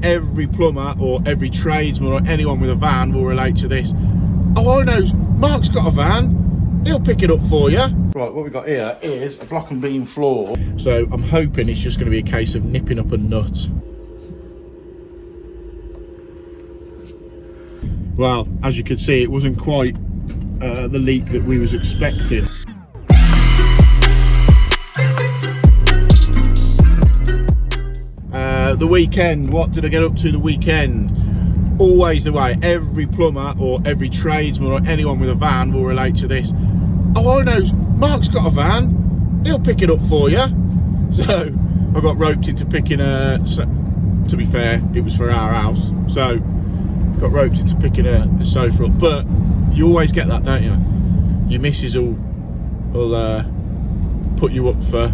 every plumber or every tradesman or anyone with a van will relate to this. Oh, I know, Mark's got a van, he'll pick it up for you. Right, what we've got here is a block and beam floor. So I'm hoping it's just going to be a case of nipping up a nut. Well, as you can see, it wasn't quite the leak that we was expecting. The weekend, what did I get up to the weekend? Always the way, every plumber or every tradesman or anyone with a van will relate to this. Oh, I know, Mark's got a van, he'll pick it up for you. So I got roped into picking to be fair, it was for our house, so got roped into picking a sofa up. But you always get that, don't you? Your missus will put you up for,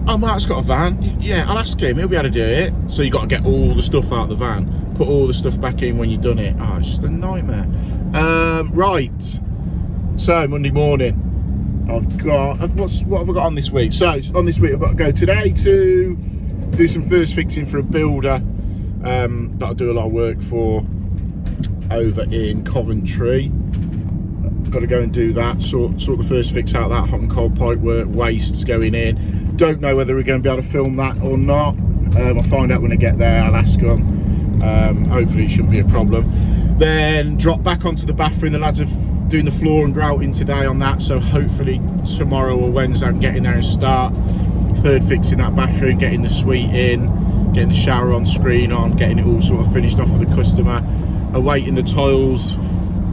oh, Mark's got a van, yeah, I'll ask him, he'll be able to do it. So you got to get all the stuff out of the van, put all the stuff back in when you've done it. Oh, it's just a nightmare. Right, so Monday morning, I've got, what have I got on this week? So on this week I've got to go today to do some first fixing for a builder that I do a lot of work for over in Coventry. Got to go and do that, sort the first fix out, that hot and cold pipe work, wastes going in. Don't know whether we're going to be able to film that or not. I'll find out when I get there, I'll ask them. Hopefully it shouldn't be a problem. Then drop back onto the bathroom. The lads are doing the floor and grouting today on that, so hopefully tomorrow or Wednesday I can get in there and start third fixing that bathroom, getting the suite in, getting the shower on, screen on, getting it all sort of finished off for the customer. Awaiting the tiles,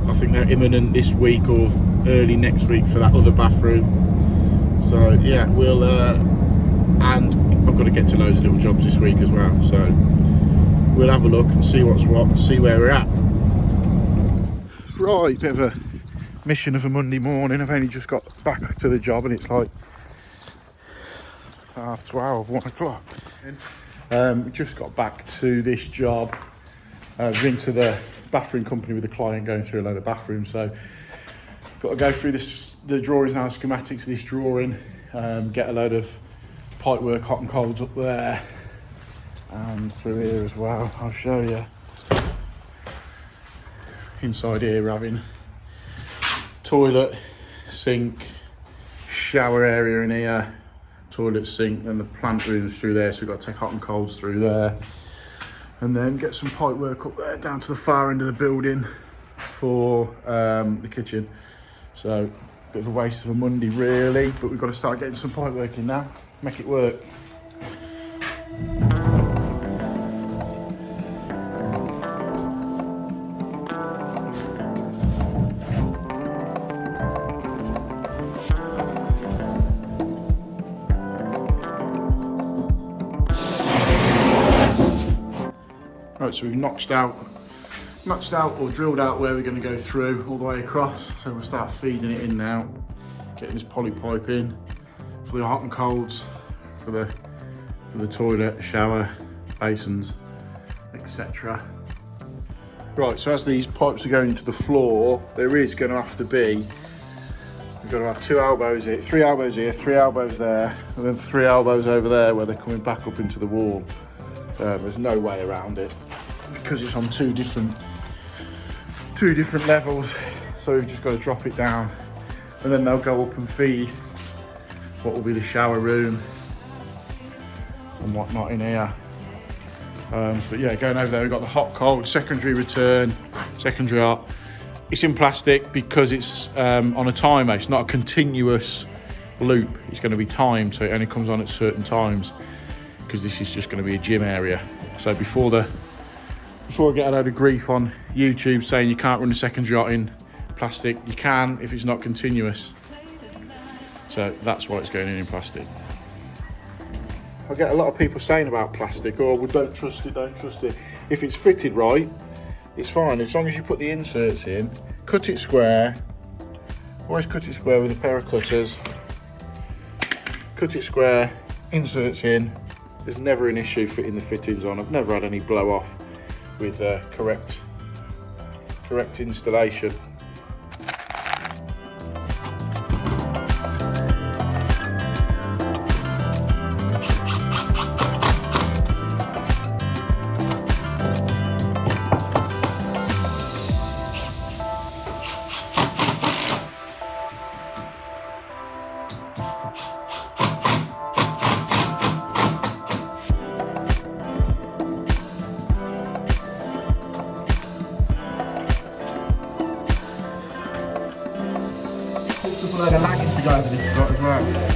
I think they're imminent this week or early next week for that other bathroom. So yeah, we'll and I've got to get to loads of little jobs this week as well, so we'll have a look and see what's what and see where we're at. Right, bit of a mission of a Monday morning. I've only just got back to the job and it's like 12:30, 1 o'clock. Just got back to this job. Been to the bathroom company with the client, going through a load of bathrooms, so got to go through the drawings now, schematics of this drawing, get a load of pipe work, hot and colds up there and through here as well. I'll show you. Inside here we're having toilet, sink, shower area in here, toilet, sink, and the plant rooms through there, so we've got to take hot and colds through there. And then get some pipe work up there down to the far end of the building for the kitchen. So a bit of a waste of a Monday really, but we've got to start getting some pipe work in now, make it work. Right, so we've notched out or drilled out where we're going to go through all the way across. So we'll start feeding it in now, getting this poly pipe in for the hot and colds, for the toilet, shower, basins, etc. Right, so as these pipes are going into the floor, there is going to have to be, we've got to have 2 elbows here, 3 elbows here, 3 elbows there, and then 3 elbows over there where they're coming back up into the wall. There's no way around it because it's on two different levels, so we've just got to drop it down and then they'll go up and feed what will be the shower room and whatnot in here. But yeah, going over there we've got the hot cold, secondary return, secondary hot. It's in plastic because it's on a timer. It's not a continuous loop, it's going to be timed, so it only comes on at certain times, because this is just going to be a gym area. So before I get a load of grief on YouTube saying you can't run a secondary hot in plastic, you can if it's not continuous. So that's why it's going in plastic. I get a lot of people saying about plastic, oh, well, don't trust it, don't trust it. If it's fitted right, it's fine. As long as you put the inserts in, cut it square, always cut it square with a pair of cutters, cut it square, inserts in. There's never an issue fitting the fittings on. I've never had any blow off with correct installation. got everything got as well.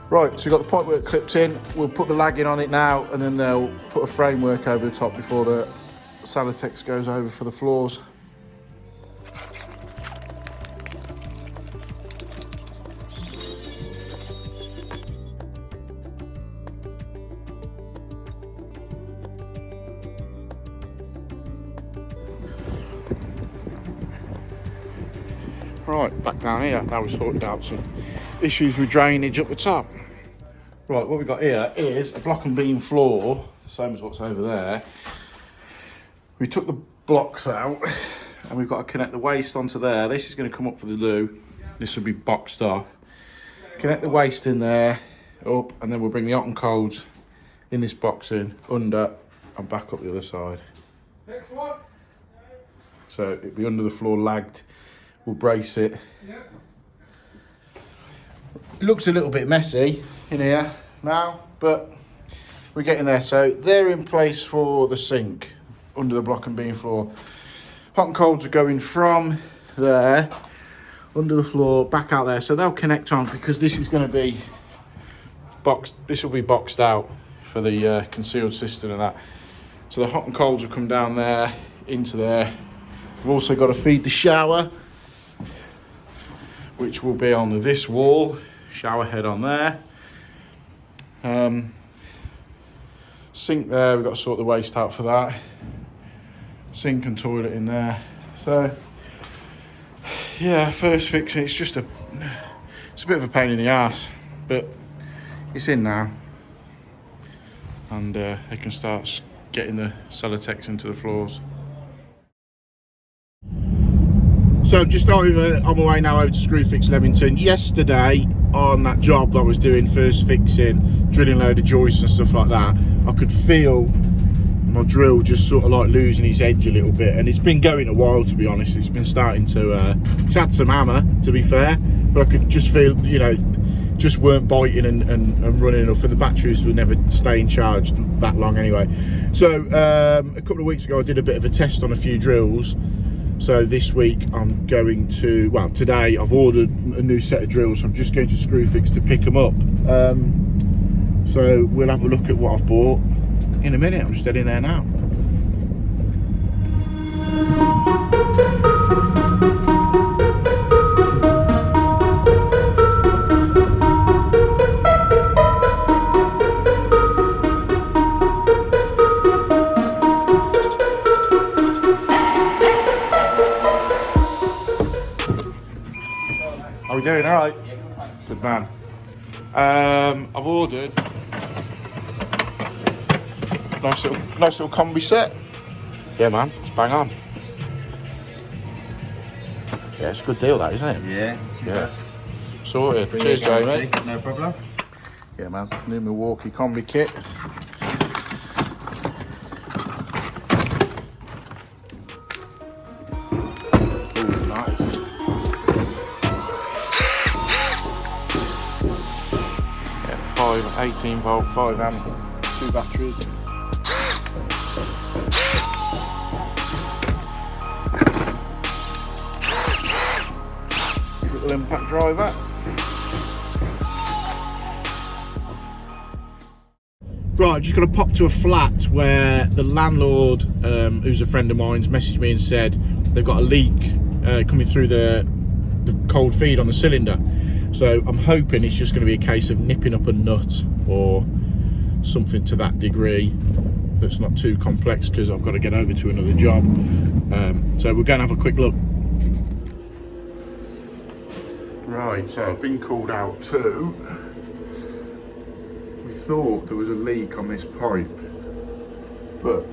Right, so we've got the pipework clipped in. We'll put the lagging on it now, and then they'll put a framework over the top before the Salatex goes over for the floors. Right, back down here. Now we've sorted out some issues with drainage up the top. Right, what we've got here is a block and beam floor, same as what's over there. We took the blocks out and we've got to connect the waste onto there. This is going to come up for the loo. This will be boxed off. Connect the waste in there, up, and then we'll bring the hot and colds in this box in, under, and back up the other side. Next one. So it'll be under the floor lagged. We'll brace it. Yeah. It looks a little bit messy in here now, but we're getting there. So they're in place for the sink under the block and beam floor. Hot and colds are going from there under the floor back out there, so they'll connect on, because this is going to be boxed. This will be boxed out for the concealed cistern and that. So the hot and colds will come down there into there. We've also got to feed the shower, which will be on this wall. Shower head on there. Sink there, we've got to sort the waste out for that. Sink and toilet in there. So yeah, first fixing, it's a bit of a pain in the ass, but it's in now, and they can start getting the Salatex into the floors. So I'm just starting on my way now over to Screwfix Leamington. Yesterday on that job that I was doing, first fixing, drilling a load of joists and stuff like that, I could feel my drill just sort of like losing its edge a little bit, and it's been going a while, to be honest. It's been starting to, it's had some hammer, to be fair, but I could just feel, you know, just weren't biting and running enough, and the batteries would never stay in charge that long anyway. So a couple of weeks ago I did a bit of a test on a few drills. So this week I'm going to, well, today I've ordered a new set of drills, so I'm just going to Screwfix to pick them up. So we'll have a look at what I've bought in a minute. I'm just heading there now. How are we doing? All right? Yeah, good, thank you. Good man. I've ordered nice little combi set. Yeah, man, it's bang on. Yeah, it's a good deal, that, isn't it? Yeah. Yeah. Sorted. Cheers, Jamie. No problem. Yeah, man. New Milwaukee combi kit. Ooh, nice. Yeah, 18 volt, 5 amp, 2 batteries. Little impact driver. Right, just got to pop to a flat where the landlord, who's a friend of mine's, messaged me and said they've got a leak coming through the cold feed on the cylinder. So I'm hoping it's just going to be a case of nipping up a nut or something to that degree. that's not too complex, because I've got to get over to another job. So we're going to have a quick look. Right, so I've been called out too. We thought there was a leak on this pipe, but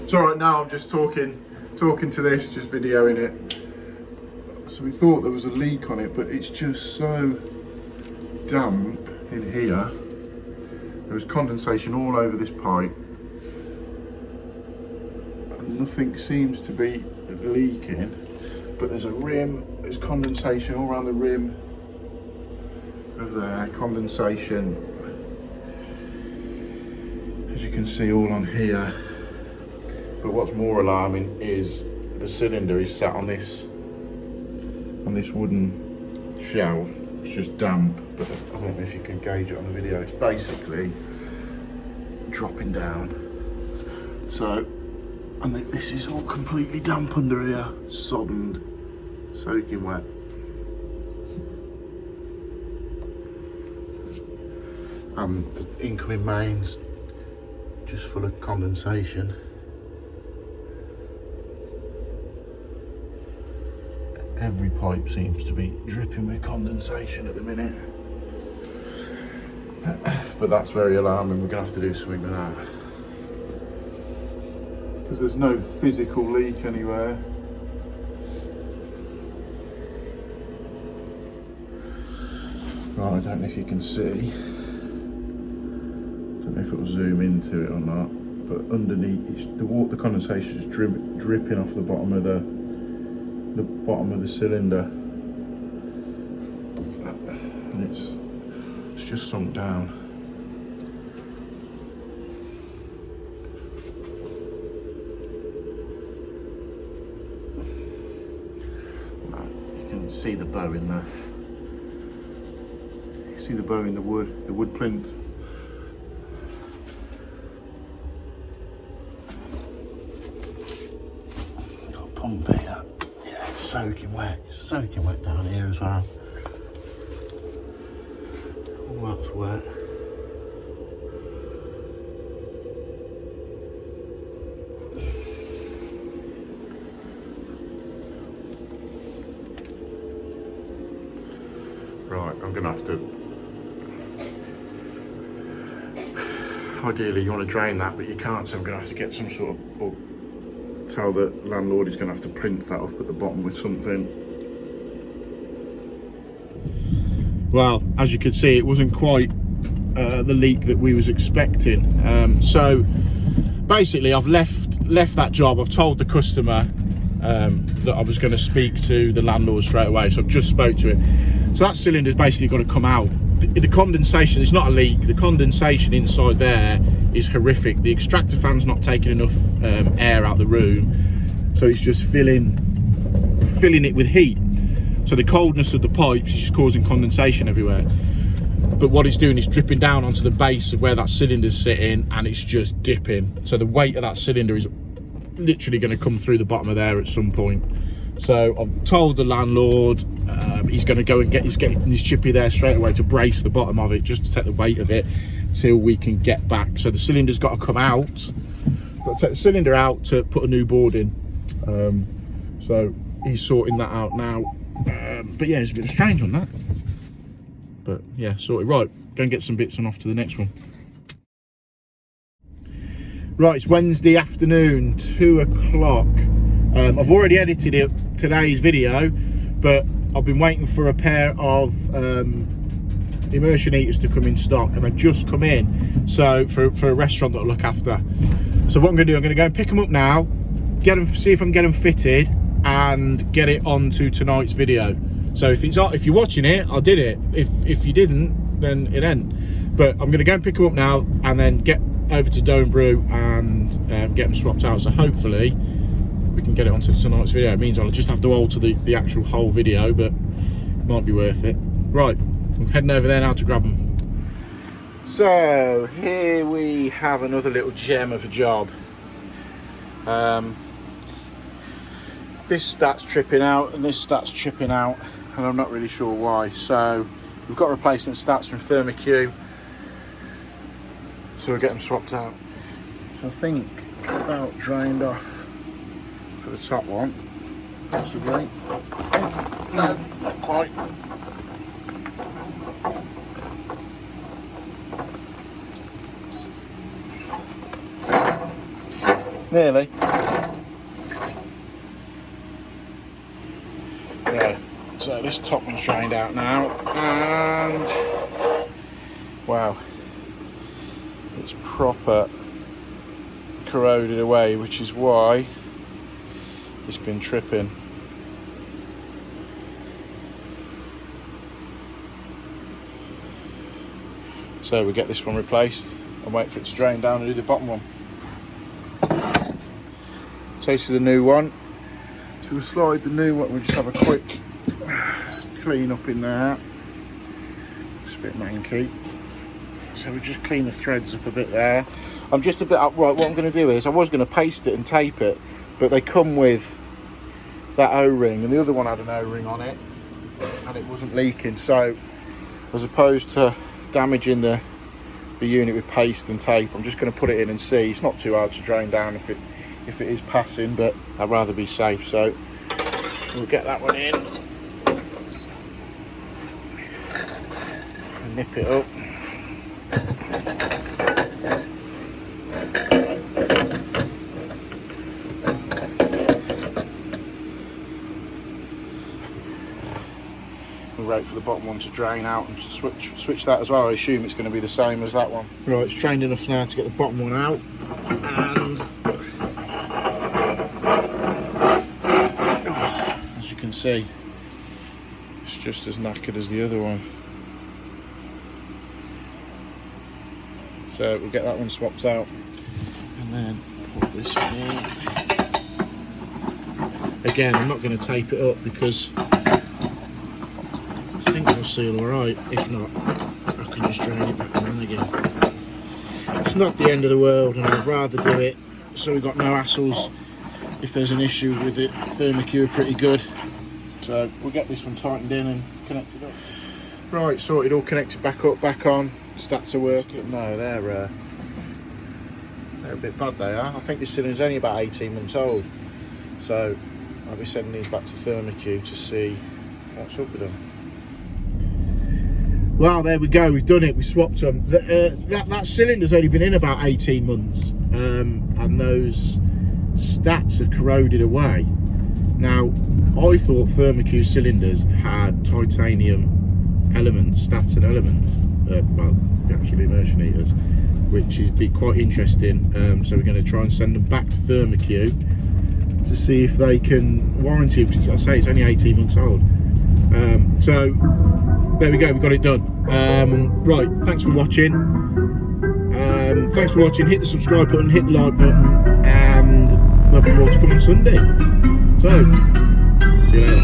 it's all right now. I'm just talking to this, just videoing it. So we thought there was a leak on it, but it's just so damp in here. There was condensation all over this pipe, and nothing seems to be leaking. But there's a rim, there's condensation all around the rim of there, condensation, as you can see, all on here. But what's more alarming is the cylinder is sat on this wooden shelf. It's just damp, but I don't know if you can gauge it on the video. It's basically dropping down. So, and this is all completely damp under here, soddened, soaking wet. And the incoming mains just full of condensation. Every pipe seems to be dripping with condensation at the minute. But that's very alarming. We're going to have to do something with that, because there's no physical leak anywhere. Right, I don't know if you can see. I don't know if it will zoom into it or not, but underneath, the condensation is dripping off the bottom of the cylinder, and it's just sunk down. You can see the bow in there. You can see the bow in the wood plinth. Got a pump here. Yeah, it's soaking wet. It's soaking wet down here as well. All that's wet. Right, I'm gonna have to, ideally you want to drain that, but you can't, so I'm gonna have to get some sort of, or tell the landlord he's gonna have to print that up at the bottom with something. Well, as you could see, it wasn't quite the leak that we was expecting. So basically I've left that job. I've told the customer that I was going to speak to the landlord straight away, so I've just spoke to him. So that cylinder's basically got to come out. The condensation, it's not a leak, the condensation inside there is horrific. The extractor fan's not taking enough air out the room, so it's just filling it with heat. So the coldness of the pipes is just causing condensation everywhere. But what it's doing is dripping down onto the base of where that cylinder's sitting, and it's just dipping. So the weight of that cylinder is literally going to come through the bottom of there at some point. So I've told the landlord he's going to go and he's getting his chippy there straight away to brace the bottom of it, just to take the weight of it till we can get back. So the cylinder's got to come out. Got to take the cylinder out to put a new board in. So he's sorting that out now. But yeah, it's a bit strange on that. But yeah, sorted. Right, go and get some bits and off to the next one. Right, it's Wednesday afternoon, 2 o'clock. I've already edited today's video, but I've been waiting for a pair of immersion heaters to come in stock, and they've just come in. So for a restaurant that I look after. So what I'm going to do, I'm going to go and pick them up now, see if I can get them fitted, and get it onto tonight's video. So if you're watching it, I did it. If you didn't, then it ain't. But I'm going to go and pick them up now, and then get over to Doe & Brew and get them swapped out. So hopefully we can get it onto tonight's video. It means I'll just have to alter the actual whole video, but it might be worth it. Right, I'm heading over there now to grab them. So here we have another little gem of a job. This stat's tripping out and this stat's tripping out, and I'm not really sure why. So we've got replacement stats from Thermo-Q, so we'll get them swapped out. I think about drained off for the top one, possibly. No, not quite. Nearly. Right, so this top one's drained out now, and wow, it's proper corroded away, which is why it's been tripping. So we get this one replaced and wait for it to drain down and do the bottom one. So this is the new one. So we'll slide the new one, we'll just have a quick clean up in there. It's a bit manky. So we just clean the threads up a bit there. I'm just a bit upright. What I'm going to do is, I was going to paste it and tape it, but they come with that O-ring, and the other one had an O-ring on it, and it wasn't leaking. So as opposed to damaging the unit with paste and tape, I'm just going to put it in and see. It's not too hard to drain down if it is passing, but I'd rather be safe. So we'll get that one in and nip it up. We'll wait for the bottom one to drain out and switch that as well. I assume it's going to be the same as that one. Right, it's drained enough now to get the bottom one out, and as you can see, it's just as knackered as the other one. So we'll get that one swapped out and then put this one in. Again, I'm not going to tape it up because I think it'll seal alright. If not, I can just drain it back on again. It's not the end of the world, and I'd rather do it so we've got no hassles if there's an issue with it. Thermo-Q are pretty good. So we'll get this one tightened in and connected up. Right, sorted, all connected back up, back on. Stats are working. No, they're a bit bad, they are. I think this cylinder's only about 18 months old. So I'll be sending these back to Thermo-Q to see what's up with them. Well, there we go, we've done it, we swapped them. That cylinder's only been in about 18 months, and those stats have corroded away. Now, I thought Thermo-Q cylinders had titanium elements, stats and elements, well, actually immersion heaters, which is quite interesting. So we're going to try and send them back to Thermo-Q to see if they can warranty it, because I say it's only 18 months old. So there we go, we got it done. Right, thanks for watching. Hit the subscribe button, hit the like button, and there'll be more to come on Sunday. So see you later.